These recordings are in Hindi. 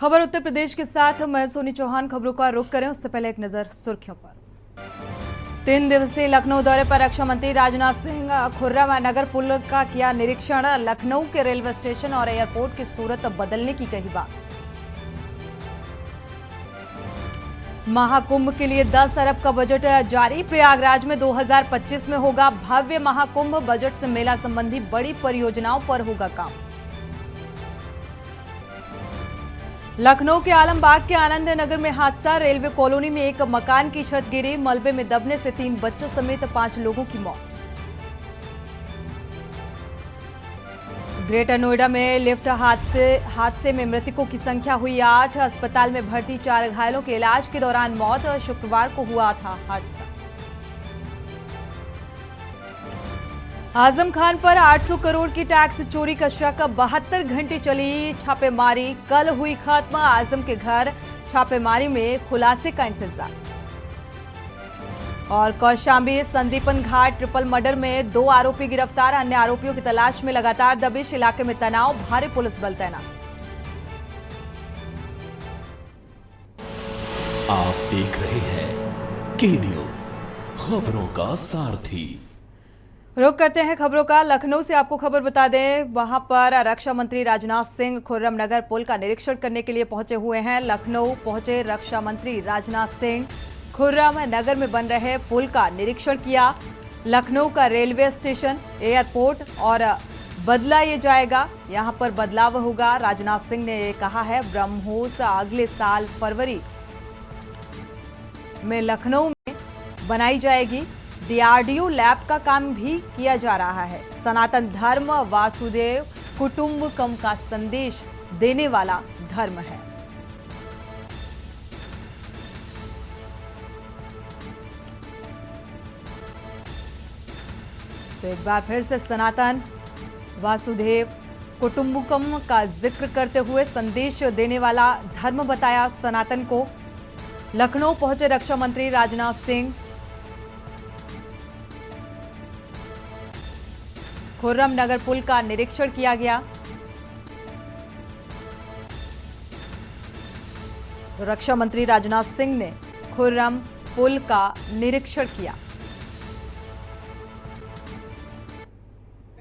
खबर उत्तर प्रदेश के साथ मैं सोनी चौहान। खबरों का रुख करें उससे पहले एक नजर सुर्खियों पर। 3 दिवसीय लखनऊ दौरे पर रक्षा मंत्री राजनाथ सिंह खुर्रम नगर पुल का किया निरीक्षण। लखनऊ के रेलवे स्टेशन और एयरपोर्ट की सूरत बदलने की कही बात। महाकुंभ के लिए 10 अरब का बजट जारी। प्रयागराज में 2025 में होगा भव्य महाकुंभ। बजट से मेला संबंधी बड़ी परियोजनाओं पर होगा काम। लखनऊ के आलमबाग के आनंद नगर में हादसा। रेलवे कॉलोनी में एक मकान की छत गिरी। मलबे में दबने से 3 बच्चों समेत 5 लोगों की मौत। ग्रेटर नोएडा में लिफ्ट हादसे में मृतकों की संख्या हुई 8। अस्पताल में भर्ती 4 घायलों के इलाज के दौरान मौत। शुक्रवार को हुआ था हादसा। आजम खान पर 800 करोड़ की टैक्स चोरी का शक। 72 घंटे चली छापेमारी, कल हुई खत्म। आजम के घर छापेमारी में खुलासे का इंतजार। और कौशांबी संदीपन घाट ट्रिपल मर्डर में 2 आरोपी गिरफ्तार। अन्य आरोपियों की तलाश में लगातार दबिश। इलाके में तनाव, भारी पुलिस बल तैनात। आप देख रहे हैं के न्यूज, खबरों का सारथी। रुक करते हैं खबरों का। लखनऊ से आपको खबर बता दें, वहां पर रक्षा मंत्री राजनाथ सिंह खुर्रम नगर पुल का निरीक्षण करने के लिए पहुंचे हुए हैं। लखनऊ पहुंचे रक्षा मंत्री राजनाथ सिंह खुर्रम नगर में बन रहे पुल का निरीक्षण किया। लखनऊ का रेलवे स्टेशन, एयरपोर्ट और बदला ये जाएगा, यहां पर बदलाव होगा। राजनाथ सिंह ने कहा है ब्रह्मोस अगले साल फरवरी में लखनऊ में बनाई जाएगी। डीआरडीओ लैब का काम भी किया जा रहा है। सनातन धर्म वासुदेव कुटुंबकम का संदेश देने वाला धर्म है। तो एक बार फिर से सनातन वासुदेव कुटुंबकम का जिक्र करते हुए संदेश देने वाला धर्म बताया सनातन को। लखनऊ पहुंचे रक्षा मंत्री राजनाथ सिंह। खुर्रम नगर पुल का निरीक्षण किया गया। तो रक्षा मंत्री राजनाथ सिंह ने खुर्रम पुल का निरीक्षण किया।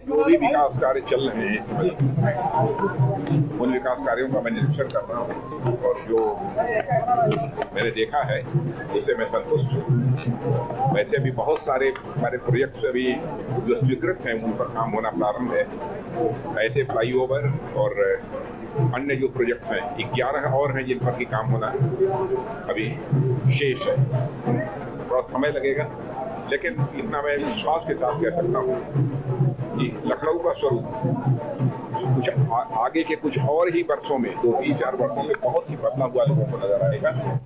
जो भी विकास कार्य चल रहे हैं उन विकास कार्यों का मैं निरीक्षण कर रहा हूँ और जो मैंने देखा है उससे मैं संतुष्ट हूँ। वैसे भी बहुत सारे हमारे प्रोजेक्ट्स अभी जो स्वीकृत हैं उन पर काम होना प्रारंभ है। ऐसे फ्लाईओवर और अन्य जो प्रोजेक्ट्स हैं 11 और हैं जिन पर की काम होना अभी शेष है। थोड़ा समय लगेगा, लेकिन इतना मैं विश्वास के साथ कह सकता हूँ कि लखनऊ का स्वरूप कुछ आगे के कुछ और ही वर्षों में 2-4 वर्षों में बहुत ही बदला हुआ लोगों को नजर आएगा।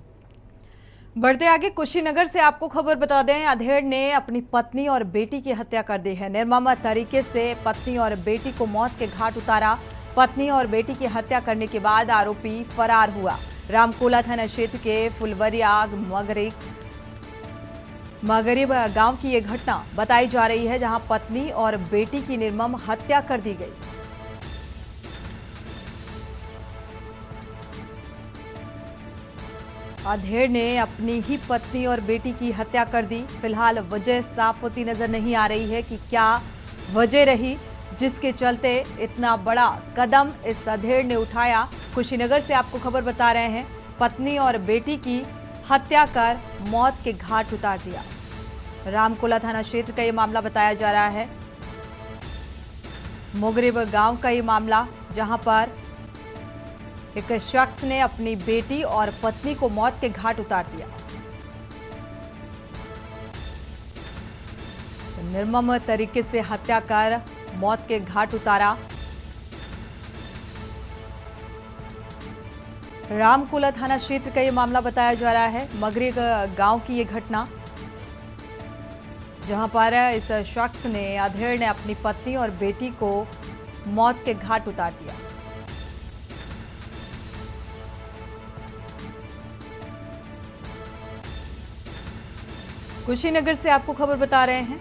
बढ़ते आगे कुशीनगर से आपको खबर बता दें, अधेड़ ने अपनी पत्नी और बेटी की हत्या कर दी है। निर्मम तरीके से पत्नी और बेटी को मौत के घाट उतारा। पत्नी और बेटी की हत्या करने के बाद आरोपी फरार हुआ। रामकोला थाना क्षेत्र के फुलवरिया मगरिब गांव की ये घटना बताई जा रही है, जहां पत्नी और बेटी की निर्मम हत्या कर दी गई। अधेड़ ने अपनी ही पत्नी और बेटी की हत्या कर दी। फिलहाल वजह साफ होती नजर नहीं आ रही है कि क्या वजह रही जिसके चलते इतना बड़ा कदम इस अधेड़ ने उठाया। कुशीनगर से आपको खबर बता रहे हैं, पत्नी और बेटी की हत्या कर मौत के घाट उतार दिया। रामकोला थाना क्षेत्र का ये मामला बताया जा रहा है। मोगरिब गांव का ये मामला, जहां पर एक शख्स ने अपनी बेटी और पत्नी को मौत के घाट उतार दिया। तो निर्मम तरीके से हत्या कर मौत के घाट उतारा। रामकोला थाना क्षेत्र का ये मामला बताया जा रहा है। मगरिब गांव की ये घटना, जहां पर इस शख्स ने अधेड़ ने अपनी पत्नी और बेटी को मौत के घाट उतार दिया। कुशीनगर से आपको खबर बता रहे हैं,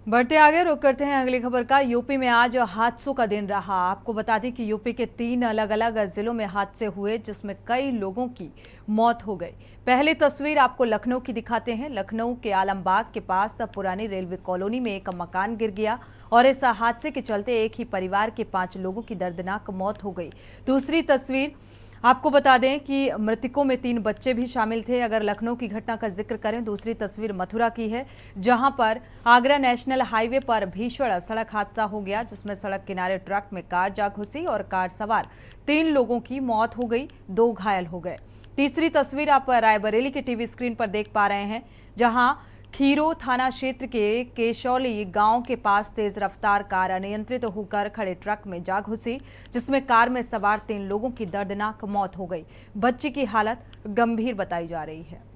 बढ़ते आगे रुक करते हैं अगली खबर का। यूपी में आज हादसों का दिन रहा। आपको बता दें कि यूपी के 3 अलग अलग जिलों में हादसे हुए जिसमें कई लोगों की मौत हो गई। पहली तस्वीर आपको लखनऊ की दिखाते हैं। लखनऊ के आलमबाग के पास पुरानी रेलवे कॉलोनी में एक मकान गिर गया और इस हादसे के चलते एक ही परिवार के 5 लोगों की दर्दनाक मौत हो गई। दूसरी तस्वीर आपको बता दें कि मृतकों में 3 बच्चे भी शामिल थे। अगर लखनऊ की घटना का जिक्र करें, दूसरी तस्वीर मथुरा की है, जहां पर आगरा नेशनल हाईवे पर भीषण सड़क हादसा हो गया जिसमें सड़क किनारे ट्रक में कार जा घुसी और कार सवार 3 लोगों की मौत हो गई, 2 घायल हो गए। तीसरी तस्वीर आप रायबरेली की टीवी स्क्रीन पर देख पा रहे हैं, जहां खीरो थाना क्षेत्र के केशौली गांव के पास तेज रफ्तार कार अनियंत्रित होकर खड़े ट्रक में जा घुसी जिसमें कार में सवार 3 लोगों की दर्दनाक मौत हो गई। बच्ची की हालत गंभीर बताई जा रही है।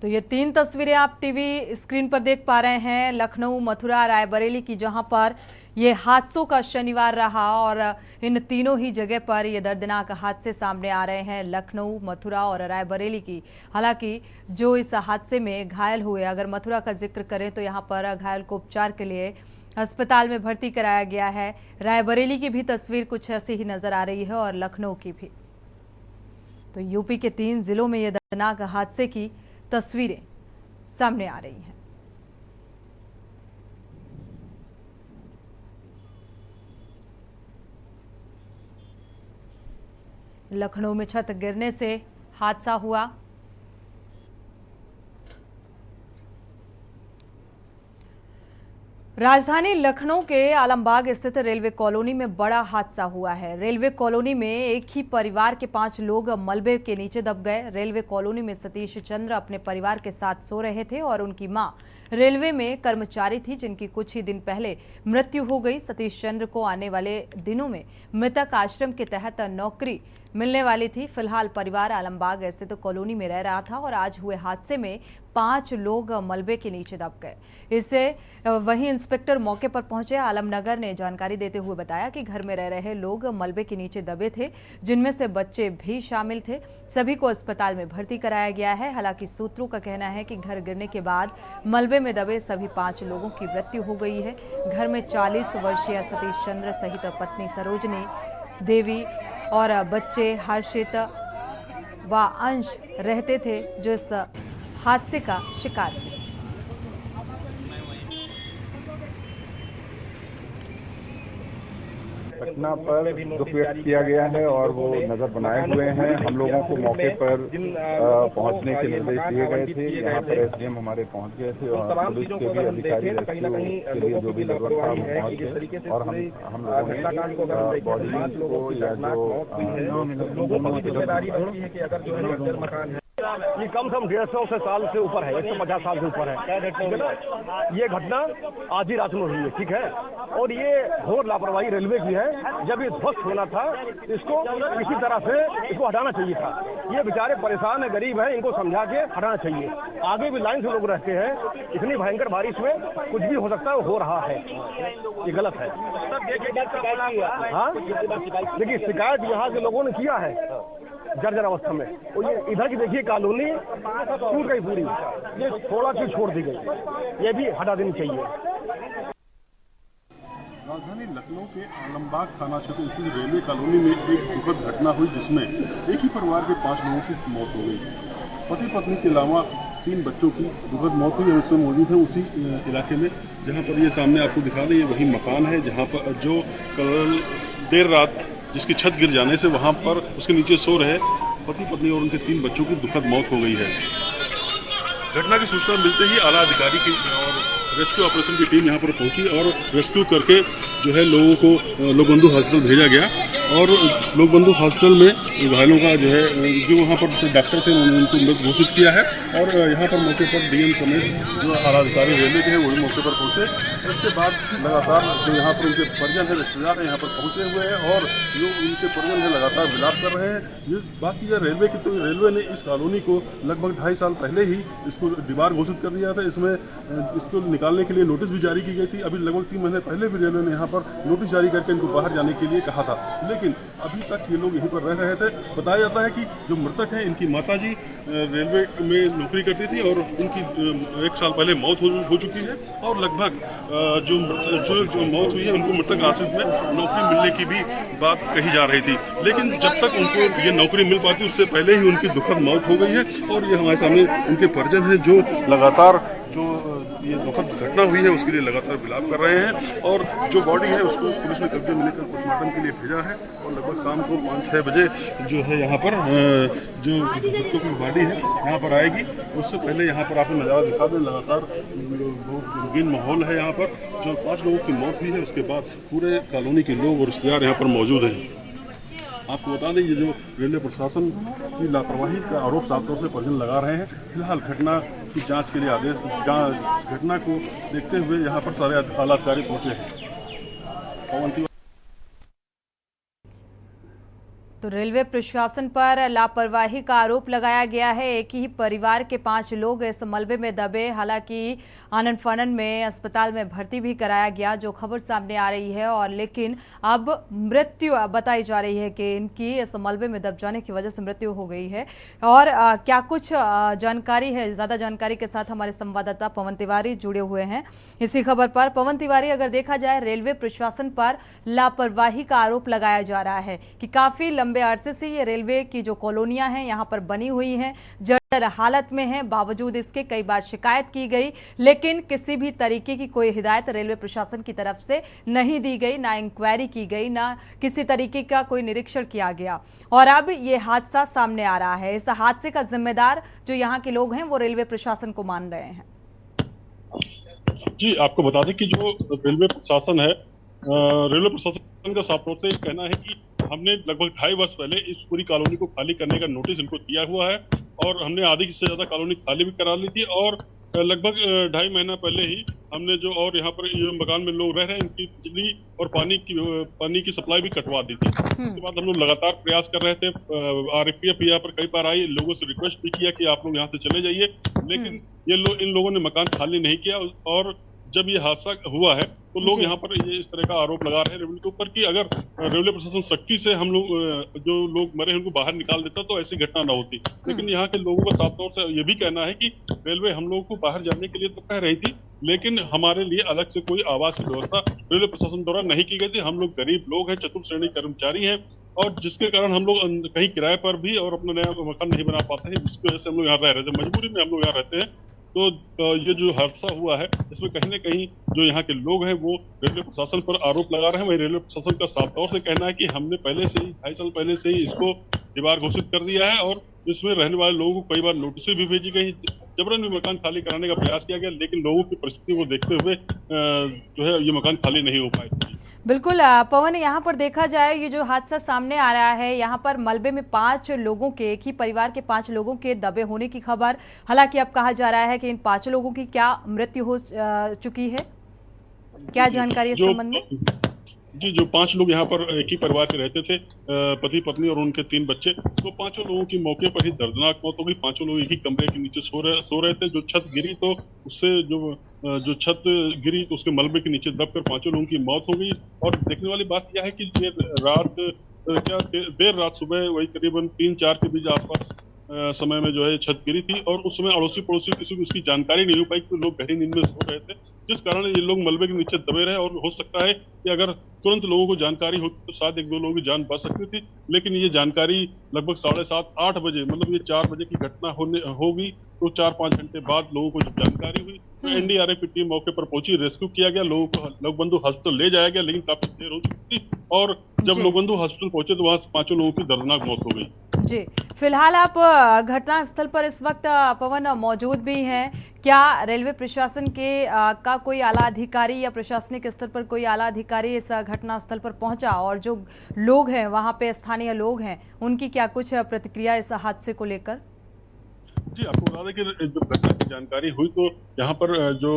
तो ये 3 तस्वीरें आप टीवी स्क्रीन पर देख पा रहे हैं, लखनऊ, मथुरा, रायबरेली की, जहां पर ये हादसों का शनिवार रहा और इन तीनों ही जगह पर ये दर्दनाक हादसे सामने आ रहे हैं, लखनऊ, मथुरा और रायबरेली की। हालांकि जो इस हादसे में घायल हुए, अगर मथुरा का जिक्र करें तो यहाँ पर घायल को उपचार के लिए अस्पताल में भर्ती कराया गया है। रायबरेली की भी तस्वीर कुछ ऐसी ही नजर आ रही है और लखनऊ की भी। तो यूपी के 3 जिलों में ये दर्दनाक हादसे की तस्वीरें सामने आ रही हैं। लखनऊ में छत गिरने से हादसा हुआ। राजधानी लखनऊ के आलमबाग स्थित रेलवे कॉलोनी में बड़ा हादसा हुआ है। रेलवे कॉलोनी में एक ही परिवार के 5 लोग मलबे के नीचे दब गए। रेलवे कॉलोनी में सतीश चंद्र अपने परिवार के साथ सो रहे थे और उनकी मां रेलवे में कर्मचारी थी जिनकी कुछ ही दिन पहले मृत्यु हो गई। सतीश चंद्र को आने वाले दिनों में मृतक आश्रम के तहत नौकरी मिलने वाली थी। फिलहाल परिवार आलमबाग स्थित कॉलोनी में रह रहा था और आज हुए हादसे में 5 लोग मलबे के नीचे दब गए। इससे वहीं इंस्पेक्टर मौके पर पहुंचे। आलमनगर ने जानकारी देते हुए बताया कि घर में रह रहे लोग मलबे के नीचे दबे थे, जिनमें से बच्चे भी शामिल थे। सभी को अस्पताल में भर्ती कराया गया है। हालांकि सूत्रों का कहना है कि घर गिरने के बाद मलबे में दबे सभी 5 लोगों की मृत्यु हो गई है। घर में 40 वर्षीय सतीश चंद्र सहित पत्नी सरोजनी देवी और बच्चे हर्षित व अंश रहते थे जो इस हादसे का शिकार हुए। घटना पर दुख व्यक्त किया गया है और वो नजर बनाए हुए हैं। हम लोगों को मौके पर पहुंचने के निर्देश दिए गए थे। यहाँ पर एसडीएम हमारे पहुंच गए थे और पुलिस के भी अधिकारी रेस्क्यू के लिए जो भी जरूरत था वो पहुंच गए और हम लोगों ने बॉडी को या जो ये कम से कम 150 साल से ऊपर है, 150 साल से ऊपर है। ये घटना आज ही रात में हुई है, ठीक है। और ये घोर लापरवाही रेलवे की है। जब ये ध्वस्त होना था, इसको किसी तरह से इसको हटाना चाहिए था। ये बेचारे परेशान है, गरीब है, इनको समझा के हटाना चाहिए। आगे भी लाइन से लोग रहते हैं। इतनी भयंकर बारिश में कुछ भी हो सकता है, हो रहा है, ये गलत है। हाँ, देखिए शिकायत यहाँ के लोगों ने किया है जर्जर अवस्था में। और ये इधर की देखिए कॉलोनी टूट गई पूरी, ये थोड़ा सी छोड़ दी गई, ये भी हटा देनी चाहिए। राजधानी लखनऊ के आलमबाग थाना क्षेत्र स्थित रेलवे कॉलोनी में एक दुखद घटना हुई जिसमें एक ही परिवार के 5 लोगों की मौत हो गई। पति पत्नी के अलावा 3 बच्चों की दुखद मौत हुई। उसमें मौजूद है उसी इलाके में जहाँ पर ये सामने आपको दिखा दें, ये वही मकान है जहाँ पर जो कल देर रात जिसकी छत गिर जाने से वहाँ पर उसके नीचे सो रहे पति पत्नी और उनके 3 बच्चों की दुखद मौत हो गई है। घटना की सूचना मिलते ही आला अधिकारी की और रेस्क्यू ऑपरेशन की टीम यहाँ पर पहुंची और रेस्क्यू करके जो है लोगों को लोकबंधु हॉस्पिटल भेजा गया और लोकबंधु हॉस्पिटल में घायलों का जो है जो वहाँ पर डॉक्टर थे उन्होंने उनको मृत घोषित किया है। और यहाँ पर मौके पर डीएम समेत जो आला अधिकारी रेलवे के हैं वही मौके पर पहुँचे इसके बाद लगातार जो यहाँ पर उनके परिजन है, रिश्तेदार हैं, यहाँ पर पहुँचे हुए हैं और जो उनके परिजन है लगातार विलाप कर रहे हैं। ये बात की जाए रेलवे की, तो रेलवे ने इस कॉलोनी को लगभग 2.5 साल पहले ही इसको दीवार घोषित कर दिया था। इसमें इसको निकालने के लिए नोटिस भी जारी की गई थी। अभी लगभग 3 महीने पहले भी रेलवे ने यहाँ पर नोटिस जारी करके इनको बाहर जाने के लिए कहा था, लेकिन अभी तक ये लोग यहीं पर रह रहे थे। बताया जाता है कि जो मृतक हैं, इनकी माताजी रेलवे में नौकरी करती थी और उनकी 1 साल पहले मौत हो चुकी है और लगभग जो मौत हुई है उनको मृतक आश्रित में नौकरी मिलने की भी बात कही जा रही थी, लेकिन जब तक उनको ये नौकरी मिल पाती उससे पहले ही उनकी दुखद मौत हो गई है। और ये हमारे सामने उनके परिजन हैं जो लगातार जो ये दुखद घटना हुई है उसके लिए लगातार विलाप कर रहे हैं और जो बॉडी है उसको पुलिस ने कब्जे में लेकर पोस्टमार्टम के लिए भेजा है और लगभग शाम को 5-6 बजे जो है यहाँ पर जो मृतकों की बॉडी है यहाँ पर आएगी। उससे पहले यहाँ पर आपको नज़ारा दिखा दें, लगातार बहुत रंगीन माहौल है यहाँ पर। जो 5 लोगों की मौत हुई है उसके बाद पूरे कॉलोनी के लोग और रिश्तेदार यहाँ पर मौजूद हैं। आपको बता दें, ये जो रेलवे प्रशासन की लापरवाही का आरोप साफ तौर से परिजन लगा रहे हैं। फिलहाल घटना की जांच के लिए आदेश, घटना को देखते हुए यहाँ पर सारे आला अधिकारी पहुँचे हैं। तो रेलवे प्रशासन पर लापरवाही का आरोप लगाया गया है। एक ही परिवार के 5 लोग इस मलबे में दबे, हालांकि आनन फानन में अस्पताल में भर्ती भी कराया गया, जो खबर सामने आ रही है। और लेकिन अब मृत्यु बताई जा रही है कि इनकी इस मलबे में दब जाने की वजह से मृत्यु हो गई है। और क्या कुछ जानकारी है, ज़्यादा जानकारी के साथ हमारे संवाददाता पवन तिवारी जुड़े हुए हैं इसी खबर पर। पवन तिवारी, अगर देखा जाए रेलवे प्रशासन पर लापरवाही का आरोप लगाया जा रहा है कि काफ़ी लंबे अरसे से ये रेलवे की जो कॉलोनियां हैं यहाँ पर बनी हुई हैं, जर्जर हालत में हैं, बावजूद इसके कई बार शिकायत की गई, लेकिन किसी भी तरीके की कोई हिदायत रेलवे प्रशासन की तरफ से नहीं दी गई, ना इंक्वायरी की गई, ना किसी तरीके का कोई निरीक्षण किया गया। और अब ये हादसा सामने आ रहा है। इस हादसे का जिम्मेदार जो यहाँ के लोग हैं वो रेलवे प्रशासन को मान रहे हैं। जी, आपको बता दें कि जो रेलवे प्रशासन है, रेलवे प्रशासन का साफ तौर से कहना है कि हमने लगभग 2.5 वर्ष पहले इस पूरी कॉलोनी को खाली करने का नोटिस इनको दिया हुआ है और हमने आधी से ज़्यादा कॉलोनी खाली भी करा ली थी और लगभग 2.5 महीना पहले ही हमने जो और यहाँ पर ये मकान में लोग रह रहे हैं इनकी बिजली और पानी की सप्लाई भी कटवा दी थी। उसके बाद हम लोग लगातार प्रयास कर रहे थे। RFPF यहाँ पर कई बार आई, लोगों से रिक्वेस्ट भी किया कि आप लोग यहाँ से चले जाइए, लेकिन इन लोगों ने मकान खाली नहीं किया। और जब ये हादसा हुआ है तो लोग यहाँ पर ये इस तरह का आरोप लगा रहे हैं रेलवे के ऊपर कि अगर रेलवे प्रशासन सख्ती से हम लोग जो लोग मरे हैं उनको बाहर निकाल देता तो ऐसी घटना न होती। लेकिन यहाँ के लोगों का साफ तौर से ये भी कहना है कि रेलवे हम लोगों को बाहर जाने के लिए तो कह रही थी, लेकिन हमारे लिए अलग से कोई आवास की व्यवस्था रेलवे प्रशासन द्वारा नहीं की गई थी। हम लोग गरीब लोग हैं, चतुर्थ श्रेणी कर्मचारी हैं और जिसके कारण हम लोग कहीं किराए पर भी और अपना नया मकान नहीं बना पाते हैं, जिसकी वजह से हम लोग यहाँ रह रहे थे, मजबूरी में हम लोग यहाँ रहते हैं। तो ये जो हादसा हुआ है इसमें कहीं ना कहीं जो यहाँ के लोग हैं वो रेलवे प्रशासन पर आरोप लगा रहे हैं। वही रेलवे प्रशासन का साफ तौर से कहना है कि हमने पहले से ही 2.5 साल पहले से ही इसको दीवार घोषित कर दिया है और इसमें रहने वाले लोगों को कई बार नोटिस भी भेजी गई, जबरन भी मकान खाली कराने का प्रयास किया गया, लेकिन लोगों की परिस्थिति को देखते हुए जो है ये मकान खाली नहीं हो पाए। बिल्कुल पवन, यहाँ पर देखा जाए ये जो हादसा सामने आ रहा है, यहाँ पर मलबे में 5 लोगों के, एक ही परिवार के 5 लोगों के दबे होने की खबर। हालांकि अब कहा जा रहा है कि इन 5 लोगों की क्या मृत्यु हो चुकी है, क्या जानकारी इस संबंध में? जी, जो 5 लोग यहाँ पर एक ही परिवार के रहते थे, पति पत्नी और उनके 3 बच्चे, तो 5 लोगों की मौके पर ही दर्दनाक मौत हो गई। 5 लोग एक ही कमरे के नीचे सो रहे थे। जो छत गिरी तो उससे जो छत गिरी तो उसके मलबे के नीचे दबकर 5 लोगों की मौत हो गई। और देखने वाली बात यह है कि देर रात सुबह वही करीबन 3-4 के बीच आसपास समय में जो है छत गिरी थी और उस समय अड़ोसी पड़ोसी किसी को इसकी जानकारी नहीं हो पाई, तो लोग गहरी नींद में सो रहे थे, जिस कारण ये लोग मलबे के नीचे दबे रहे। और हो सकता है कि अगर तुरंत लोगों को जानकारी होती तो शायद 1-2 लोगों की जान बच सकती थी, लेकिन ये जानकारी लगभग 7:30-8 बजे, मतलब ये 4 बजे की घटना होगी, तो 4-5 घंटे बाद लोगों को जब जानकारी हुई तो NDRF की टीम मौके पर पहुंची, रेस्क्यू किया गया, लोगों को लोकबंधु हॉस्पिटल ले जाया गया, लेकिन काफी देर हो चुकी थी और जब लोकबंधु हॉस्पिटल पहुंचे तो वहां 5 लोगों की दर्दनाक मौत हो गई। जी, फिलहाल आप घटना स्थल पर इस वक्त पवन मौजूद भी हैं। क्या रेलवे प्रशासन के का कोई आला अधिकारी या प्रशासनिक स्तर पर कोई आला अधिकारी इस घटना स्थल पर पहुंचा, और जो लोग हैं वहां पे स्थानीय लोग हैं उनकी क्या कुछ प्रतिक्रिया इस हादसे को लेकर? जी, आपको बता दें कि जब घटना की जानकारी हुई तो यहाँ पर जो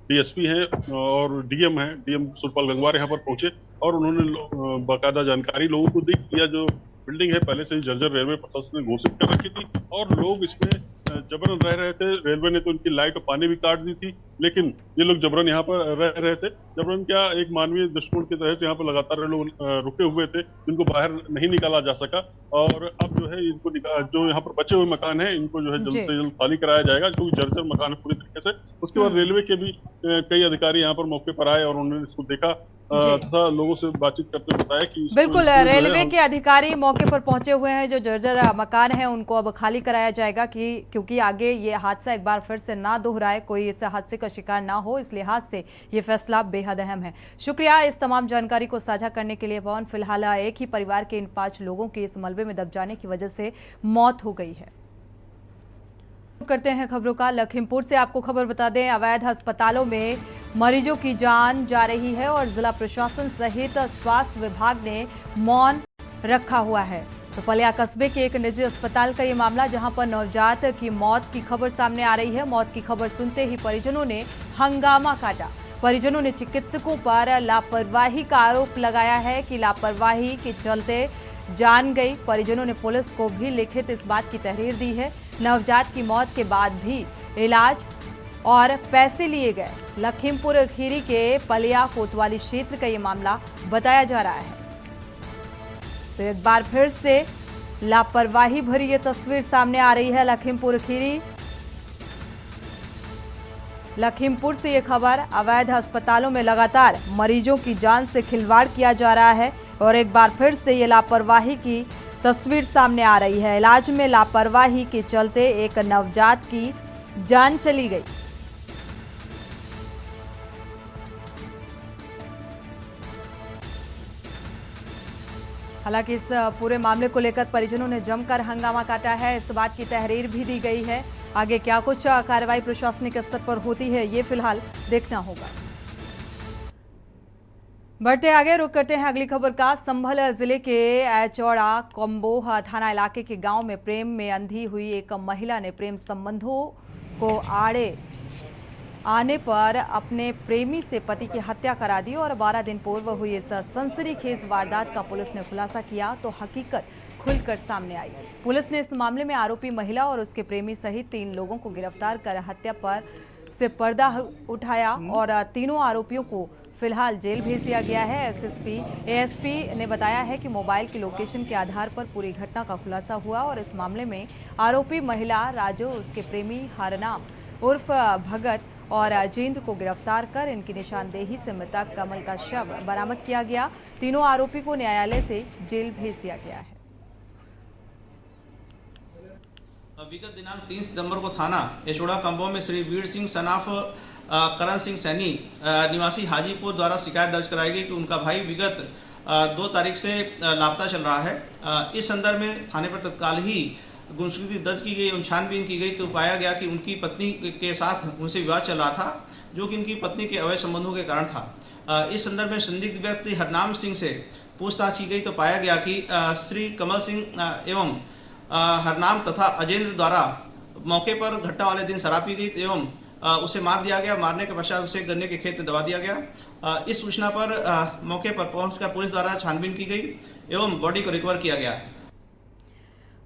डीएसपी हैं और डीएम हैं, डीएम सुरपाल गंगवार यहाँ पर पहुंचे और उन्होंने बाकायदा जानकारी लोगों को दी। यह जो बिल्डिंग है पहले से ही जर्जर रेलवे प्रशासन ने घोषित कर रखी थी और लोग इसमें जबरन रह रहे थे। रेलवे ने तो उनकी लाइट और पानी भी काट दी थी, लेकिन ये लोग जबरन यहाँ पर रह रहे थे। जबरन क्या, एक मानवीय दृष्टिकोण के तहत यहाँ पर लगातार लोग रुके हुए थे, जिनको बाहर नहीं निकाला जा सका। और अब जो है इनको जो यहाँ पर बचे हुए मकान हैं इनको जो है जल्द से जल्द खाली कराया जाएगा, क्योंकि जर्जर मकान है पूरी तरीके से। उसके बाद रेलवे के भी कई अधिकारी यहाँ पर मौके पर आए और उन्होंने इसको देखा तथा लोगों से बातचीत करते हुए बताया कि बिल्कुल रेलवे के अधिकारी मौके पर पहुंचे हुए हैं। जो जर्जर मकान है उनको अब खाली कराया जाएगा क्योंकि आगे ये हादसा एक बार फिर से ना दोहराए, कोई इस हादसे का शिकार ना हो, इस लिहाज से ये फैसला बेहद अहम है। शुक्रिया इस तमाम जानकारी को साझा करने के लिए पवन। फिलहाल एक ही परिवार के इन 5 लोगों की इस मलबे में दब जाने की वजह से मौत हो गई है। करते हैं खबरों का। लखीमपुर से आपको खबर बता दें, अवैध अस्पतालों में मरीजों की जान जा रही है और जिला प्रशासन सहित स्वास्थ्य विभाग ने मौन रखा हुआ है। तो पलिया कस्बे के एक निजी अस्पताल का ये मामला, जहां पर नवजात की मौत की खबर सामने आ रही है। मौत की खबर सुनते ही परिजनों ने हंगामा काटा। परिजनों ने चिकित्सकों पर लापरवाही का आरोप लगाया है कि लापरवाही के चलते जान गई। परिजनों ने पुलिस को भी लिखित इस बात की तहरीर दी है। नवजात की मौत के बाद भी इलाज और पैसे लिए गए। लखीमपुर खीरी के पलिया कोतवाली क्षेत्र का ये मामला बताया जा रहा है। तो एक बार फिर से लापरवाही भरी ये तस्वीर सामने आ रही है लखीमपुर खीरी। लखीमपुर से ये खबर, अवैध अस्पतालों में लगातार मरीजों की जान से खिलवाड़ किया जा रहा है और एक बार फिर से ये लापरवाही की तस्वीर सामने आ रही है। इलाज में लापरवाही के चलते एक नवजात की जान चली गई। हालांकि इस पूरे मामले को लेकर परिजनों ने जमकर हंगामा काटा है। इस बात की तहरीर भी दी गई है। आगे क्या कुछ कार्रवाई प्रशासनिक स्तर पर होती है, ये फिलहाल देखना होगा। बढ़ते आगे, रुक करते हैं अगली खबर का। संभल जिले के चौड़ा कोम्बोह थाना इलाके के गांव में प्रेम में अंधी हुई एक महिला ने प्रेम संबंधों को आड़े आने पर अपने प्रेमी से पति की हत्या करा दी और 12 दिन पूर्व हुई इस सनसनीखेज वारदात का पुलिस ने खुलासा किया तो हकीकत खुलकर सामने आई। पुलिस ने इस मामले में आरोपी महिला और उसके प्रेमी सहित 3 लोगों को गिरफ्तार कर हत्या पर से पर्दा उठाया और तीनों आरोपियों को फिलहाल जेल भेज दिया गया है। एएसपी ने बताया है कि मोबाइल की लोकेशन के आधार पर पूरी घटना का खुलासा हुआ और इस मामले में आरोपी महिला राजू, उसके प्रेमी हरनाम उर्फ भगत और राजेंद्र को गिरफ्तार कर इनकी निशानदेही से मृतक कमल का शव बरामद किया गया। तीनों आरोपी को न्यायालय से जेल भेज दिया गया है। विगत दिनांक 3 सितंबर को थाना एचोड़ा कंबो में श्री वीर सिंह सनाफ करण सिंह सैनी निवासी हाजीपुर द्वारा शिकायत दर्ज कराई गई कि उनका भाई विगत 2 तारीख से लापता चल रहा है। इस संदर्भ में थाने पर तत्काल ही गुमशुदगी दर्ज की गई और छानबीन की गई तो पाया गया कि उनकी पत्नी के साथ उनसे विवाद चल रहा था, जो कि उनकी पत्नी के अवैध संबंधों के कारण था। इस संदर्भ में संदिग्ध व्यक्ति हरनाम सिंह से पूछताछ की गई तो पाया गया कि श्री कमल सिंह एवं हरनाम तथा अजेंद्र द्वारा मौके पर घटना वाले दिन शराब पी गई एवं उसे मार दिया गया। मारने के पश्चात उसे गन्ने के खेत में दबा दिया गया। इस सूचना पर मौके पर पहुंचकर पुलिस द्वारा छानबीन की गई एवं बॉडी को रिकवर किया गया।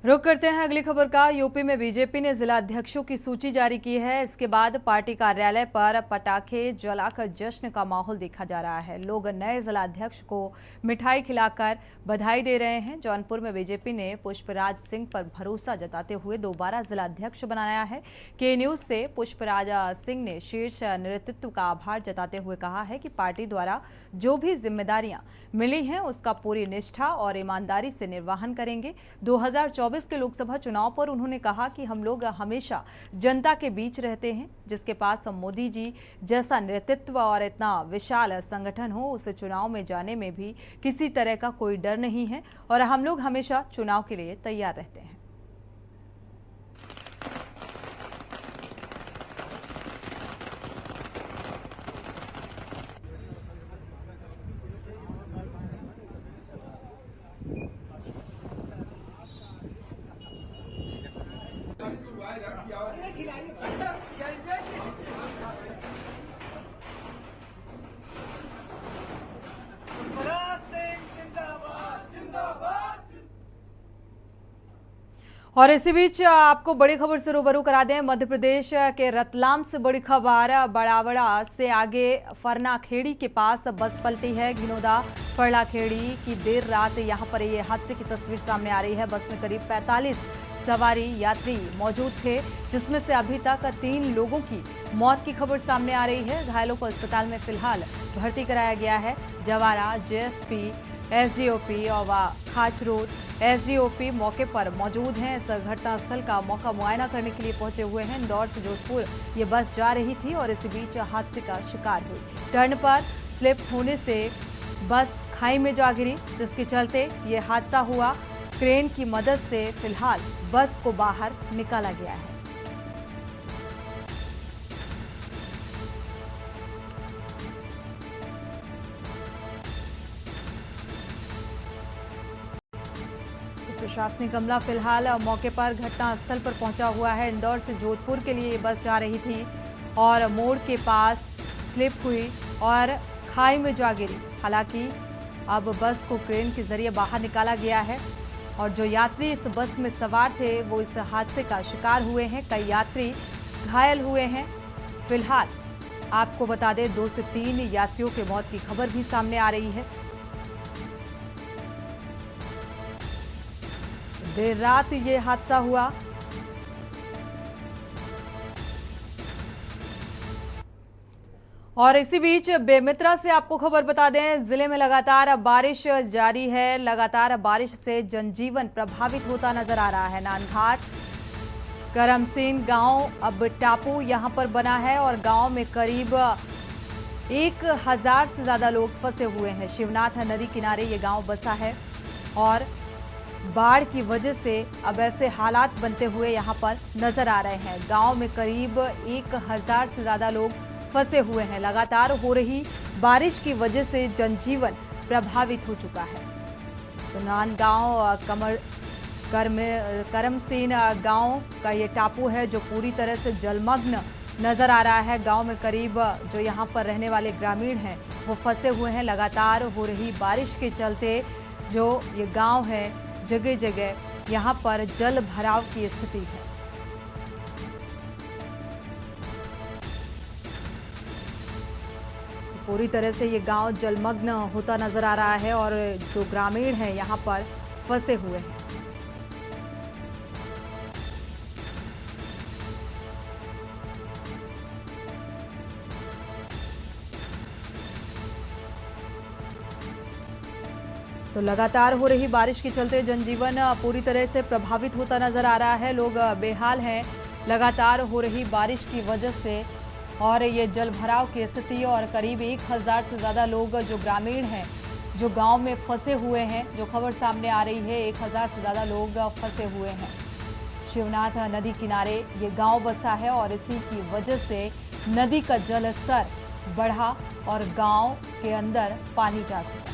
रुक करते हैं अगली खबर का। यूपी में बीजेपी ने जिला अध्यक्षों की सूची जारी की है। इसके बाद पार्टी कार्यालय पर पटाखे जलाकर जश्न का माहौल देखा जा रहा है। लोग नए जिला अध्यक्ष को मिठाई खिलाकर बधाई दे रहे हैं। जौनपुर में बीजेपी ने पुष्पराज सिंह पर भरोसा जताते हुए दोबारा जिला अध्यक्ष बनाया है। के न्यूज से पुष्पराज सिंह ने शीर्ष नेतृत्व का आभार जताते हुए कहा है कि पार्टी द्वारा जो भी जिम्मेदारियां मिली हैं उसका पूरी निष्ठा और ईमानदारी से निर्वहन करेंगे। 2024 के लोकसभा चुनाव पर उन्होंने कहा कि हम लोग हमेशा जनता के बीच रहते हैं। जिसके पास मोदी जी जैसा नेतृत्व और इतना विशाल संगठन हो, उसे चुनाव में जाने में भी किसी तरह का कोई डर नहीं है और हम लोग हमेशा चुनाव के लिए तैयार रहते हैं। और इसी बीच आपको बड़ी खबर से रूबरू करा दें। मध्य प्रदेश के रतलाम से बड़ी खबर। बड़ावड़ा से आगे फरनाखेड़ी के पास बस पलटी है। घिनौदा फरनाखेड़ी की देर रात यहां पर ये हादसे की तस्वीर सामने आ रही है। बस में करीब 45 सवारी यात्री मौजूद थे, जिसमें से अभी तक 3 लोगों की मौत की खबर सामने आ रही है। घायलों को अस्पताल में फिलहाल भर्ती कराया गया है। जवारा जेएसपी, एसडीओपी और खाचरोड एसडीओपी मौके पर मौजूद हैं। इस घटनास्थल का मौका मुआयना करने के लिए पहुंचे हुए हैं। इंदौर से जोधपुर ये बस जा रही थी और इसी बीच हादसे का शिकार हुई। टर्न पर स्लिप होने से बस खाई में जा गिरी, जिसके चलते ये हादसा हुआ। क्रेन की मदद से फिलहाल बस को बाहर निकाला गया है। प्रशासनिक अमला फिलहाल मौके पर घटनास्थल पर पहुंचा हुआ है। इंदौर से जोधपुर के लिए ये बस जा रही थी और मोड़ के पास स्लिप हुई और खाई में जा गिरी। हालांकि अब बस को क्रेन के जरिए बाहर निकाला गया है और जो यात्री इस बस में सवार थे वो इस हादसे का शिकार हुए हैं। कई यात्री घायल हुए हैं। फिलहाल आपको बता दें 2 से 3 यात्रियों की मौत की खबर भी सामने आ रही है। देर रात ये हादसा हुआ। और इसी बीच बेमित्रा से आपको खबर बता दें, जिले में लगातार बारिश जारी है। लगातार बारिश से जनजीवन प्रभावित होता नजर आ रहा है। नानघाट करमसीन गांव अब टापू यहां पर बना है और गांव में करीब 1000 से ज्यादा लोग फंसे हुए हैं। शिवनाथ नदी किनारे ये गांव बसा है और बाढ़ की वजह से अब ऐसे हालात बनते हुए यहां पर नजर आ रहे हैं। गांव में करीब 1000 से ज्यादा लोग फंसे हुए हैं। लगातार हो रही बारिश की वजह से जनजीवन प्रभावित हो चुका है। तो नानगांव करमसीन गांव का ये टापू है जो पूरी तरह से जलमग्न नजर आ रहा है। गांव में करीब जो यहां पर रहने वाले ग्रामीण हैं वो फंसे हुए हैं। लगातार हो रही बारिश के चलते जो ये गांव है, जगह जगह यहां पर जल भराव की स्थिति है। पूरी तरह से ये गांव जलमग्न होता नजर आ रहा है और जो ग्रामीण हैं यहां पर फंसे हुए हैं। तो लगातार हो रही बारिश के चलते जनजीवन पूरी तरह से प्रभावित होता नजर आ रहा है। लोग बेहाल हैं लगातार हो रही बारिश की वजह से और ये जल भराव की स्थिति और करीब 1000 से ज़्यादा लोग जो ग्रामीण हैं जो गांव में फंसे हुए हैं। जो खबर सामने आ रही है 1000 से ज़्यादा लोग फंसे हुए हैं। शिवनाथ नदी किनारे ये गांव बसा है और इसी की वजह से नदी का जल स्तर बढ़ा और गांव के अंदर पानी जा घुसा।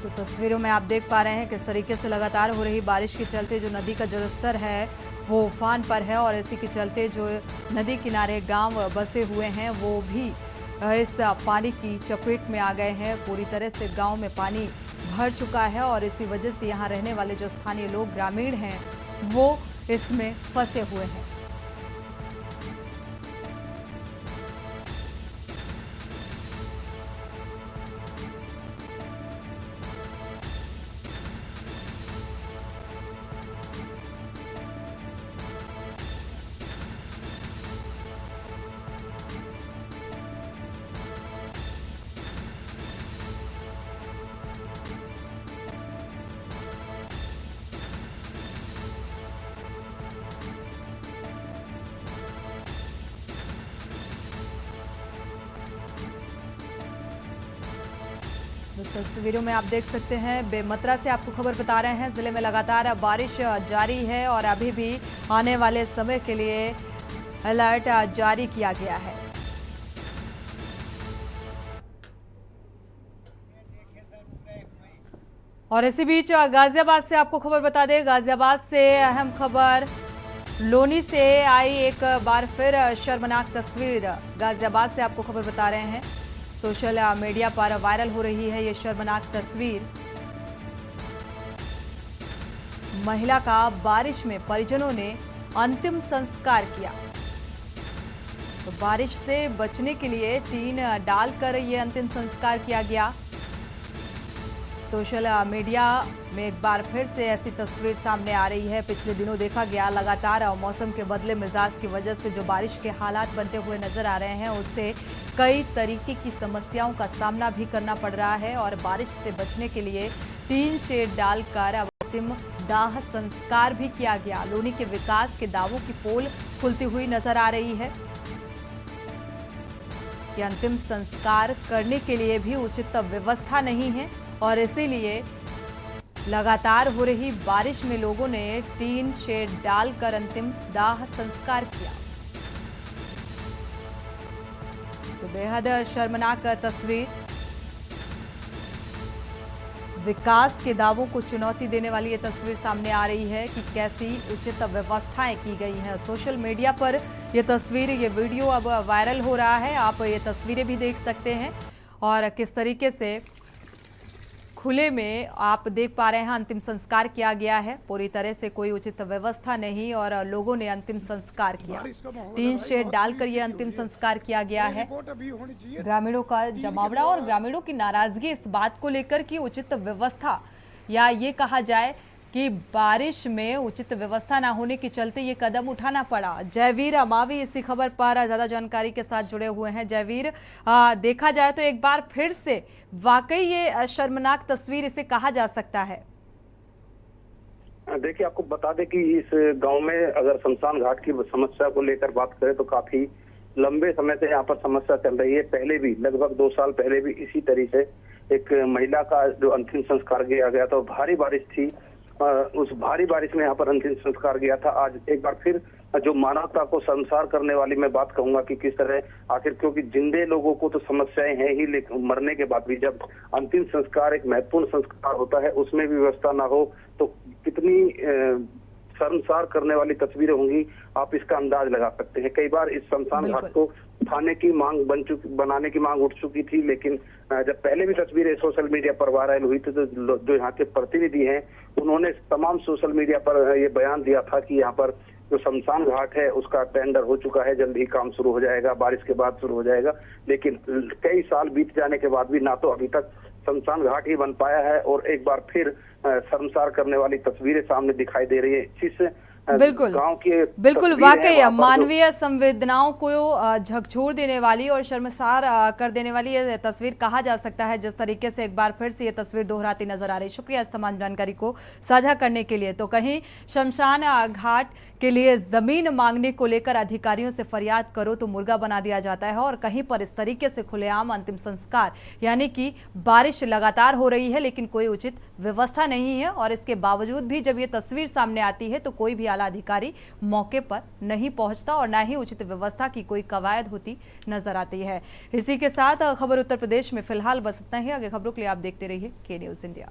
तो तस्वीरों में आप देख पा रहे हैं किस तरीके से लगातार हो रही बारिश के चलते जो नदी का जलस्तर है वो उफान पर है और इसी के चलते जो नदी किनारे गांव बसे हुए हैं वो भी इस पानी की चपेट में आ गए हैं। पूरी तरह से गांव में पानी भर चुका है और इसी वजह से यहाँ रहने वाले जो स्थानीय लोग ग्रामीण हैं वो इसमें फंसे हुए हैं। तस्वीरों में आप देख सकते हैं, बेमतरा से आपको खबर बता रहे हैं। जिले में लगातार बारिश जारी है और अभी भी आने वाले समय के लिए अलर्ट जारी किया गया है। और इसी बीच गाजियाबाद से आपको खबर बता दें, गाजियाबाद से अहम खबर लोनी से आई एक बार फिर शर्मनाक तस्वीर। गाजियाबाद से आपको खबर बता रहे हैं, सोशल मीडिया पर वायरल हो रही है ये शर्मनाक तस्वीर। महिला का बारिश में परिजनों ने अंतिम संस्कार किया। तो बारिश से बचने के लिए टीन डालकर ये अंतिम संस्कार किया गया। सोशल मीडिया में एक बार फिर से ऐसी तस्वीर सामने आ रही है। पिछले दिनों देखा गया लगातार मौसम के बदले मिजाज की वजह से जो बारिश के हालात बनते हुए नजर आ रहे हैं, उससे कई तरीके की समस्याओं का सामना भी करना पड़ रहा है। और बारिश से बचने के लिए टीन शेड डालकर अंतिम दाह संस्कार भी किया गया। लोनी के विकास के दावों की पोल खुलती हुई नजर आ रही है। ये अंतिम संस्कार करने के लिए भी उचित व्यवस्था नहीं है और इसीलिए लगातार हो रही बारिश में लोगों ने टीन शेड डालकर अंतिम दाह संस्कार किया। तो बेहद शर्मनाक तस्वीर, विकास के दावों को चुनौती देने वाली ये तस्वीर सामने आ रही है कि कैसी उचित व्यवस्थाएं की गई हैं। सोशल मीडिया पर ये तस्वीर, ये वीडियो अब वायरल हो रहा है। आप ये तस्वीरें भी देख सकते हैं और किस तरीके से खुले में आप देख पा रहे हैं अंतिम संस्कार किया गया है। पूरी तरह से कोई उचित व्यवस्था नहीं और लोगों ने अंतिम संस्कार किया। टीन शेड डालकर ये अंतिम संस्कार किया गया है। ग्रामीणों का जमावड़ा और ग्रामीणों की नाराजगी इस बात को लेकर कि उचित व्यवस्था, या ये कहा जाए कि बारिश में उचित व्यवस्था ना होने के चलते ये कदम उठाना पड़ा। जयवीर अमावी इसी खबर पर ज्यादा जानकारी के साथ जुड़े हुए हैं। जयवीर, देखा जाए तो एक बार फिर से वाकई ये शर्मनाक तस्वीर इसे कहा जा सकता है। देखिए, आपको बता दें कि इस गांव में अगर शमशान घाट की समस्या को लेकर बात करें तो काफी लंबे समय से यहाँ पर समस्या चल रही है। पहले भी लगभग 2 साल पहले भी इसी तरीके से एक महिला का जो अंतिम संस्कार किया गया था, भारी बारिश थी। उस भारी बारिश में यहाँ पर अंतिम संस्कार किया था। आज एक बार फिर जो मानवता को संसार करने वाली मैं बात कहूंगा कि किस तरह आखिर, क्योंकि जिंदे लोगों को तो समस्याएं हैं ही, लेकिन मरने के बाद भी जब अंतिम संस्कार एक महत्वपूर्ण संस्कार होता है उसमें भी व्यवस्था ना हो तो कितनी शर्मसार करने वाली तस्वीरें होंगी, आप इसका अंदाज लगा सकते हैं। कई बार इस शमशान घाट को उठाने की मांग बनाने की मांग उठ चुकी थी, लेकिन जब पहले भी तस्वीरें सोशल मीडिया पर वायरल हुई थी तो जो यहाँ के प्रतिनिधि हैं उन्होंने तमाम सोशल मीडिया पर ये बयान दिया था कि यहाँ पर जो शमशान घाट है उसका टेंडर हो चुका है, जल्द ही काम शुरू हो जाएगा, बारिश के बाद शुरू हो जाएगा। लेकिन कई साल बीत जाने के बाद भी ना तो अभी तक शमशान घाट ही बन पाया है और एक बार फिर शर्मसार करने वाली तस्वीरें सामने दिखाई दे रही है। जिस बिल्कुल गांव के बिल्कुल वाकई मानवीय संवेदनाओं को झकझोर देने वाली और शर्मसार कर देने वाली ये तस्वीर कहा जा सकता है। जिस तरीके से एक बार फिर से ये तस्वीर दोहराती नजर आ रही। शुक्रिया इस तमाम जानकारी को साझा करने के लिए। तो कहीं शमशान घाट के लिए जमीन मांगने को लेकर अधिकारियों से फरियाद करो तो मुर्गा बना दिया जाता है और कहीं पर इस तरीके से खुलेआम अंतिम संस्कार, यानी कि बारिश लगातार हो रही है लेकिन कोई उचित व्यवस्था नहीं है और इसके बावजूद भी जब ये तस्वीर सामने आती है तो कोई भी आला अधिकारी मौके पर नहीं पहुंचता और ना ही उचित व्यवस्था की कोई कवायद होती नजर आती है। इसी के साथ खबर उत्तर प्रदेश में फिलहाल बस इतना ही। आगे खबरों के लिए आप देखते रहिए के न्यूज़ इंडिया।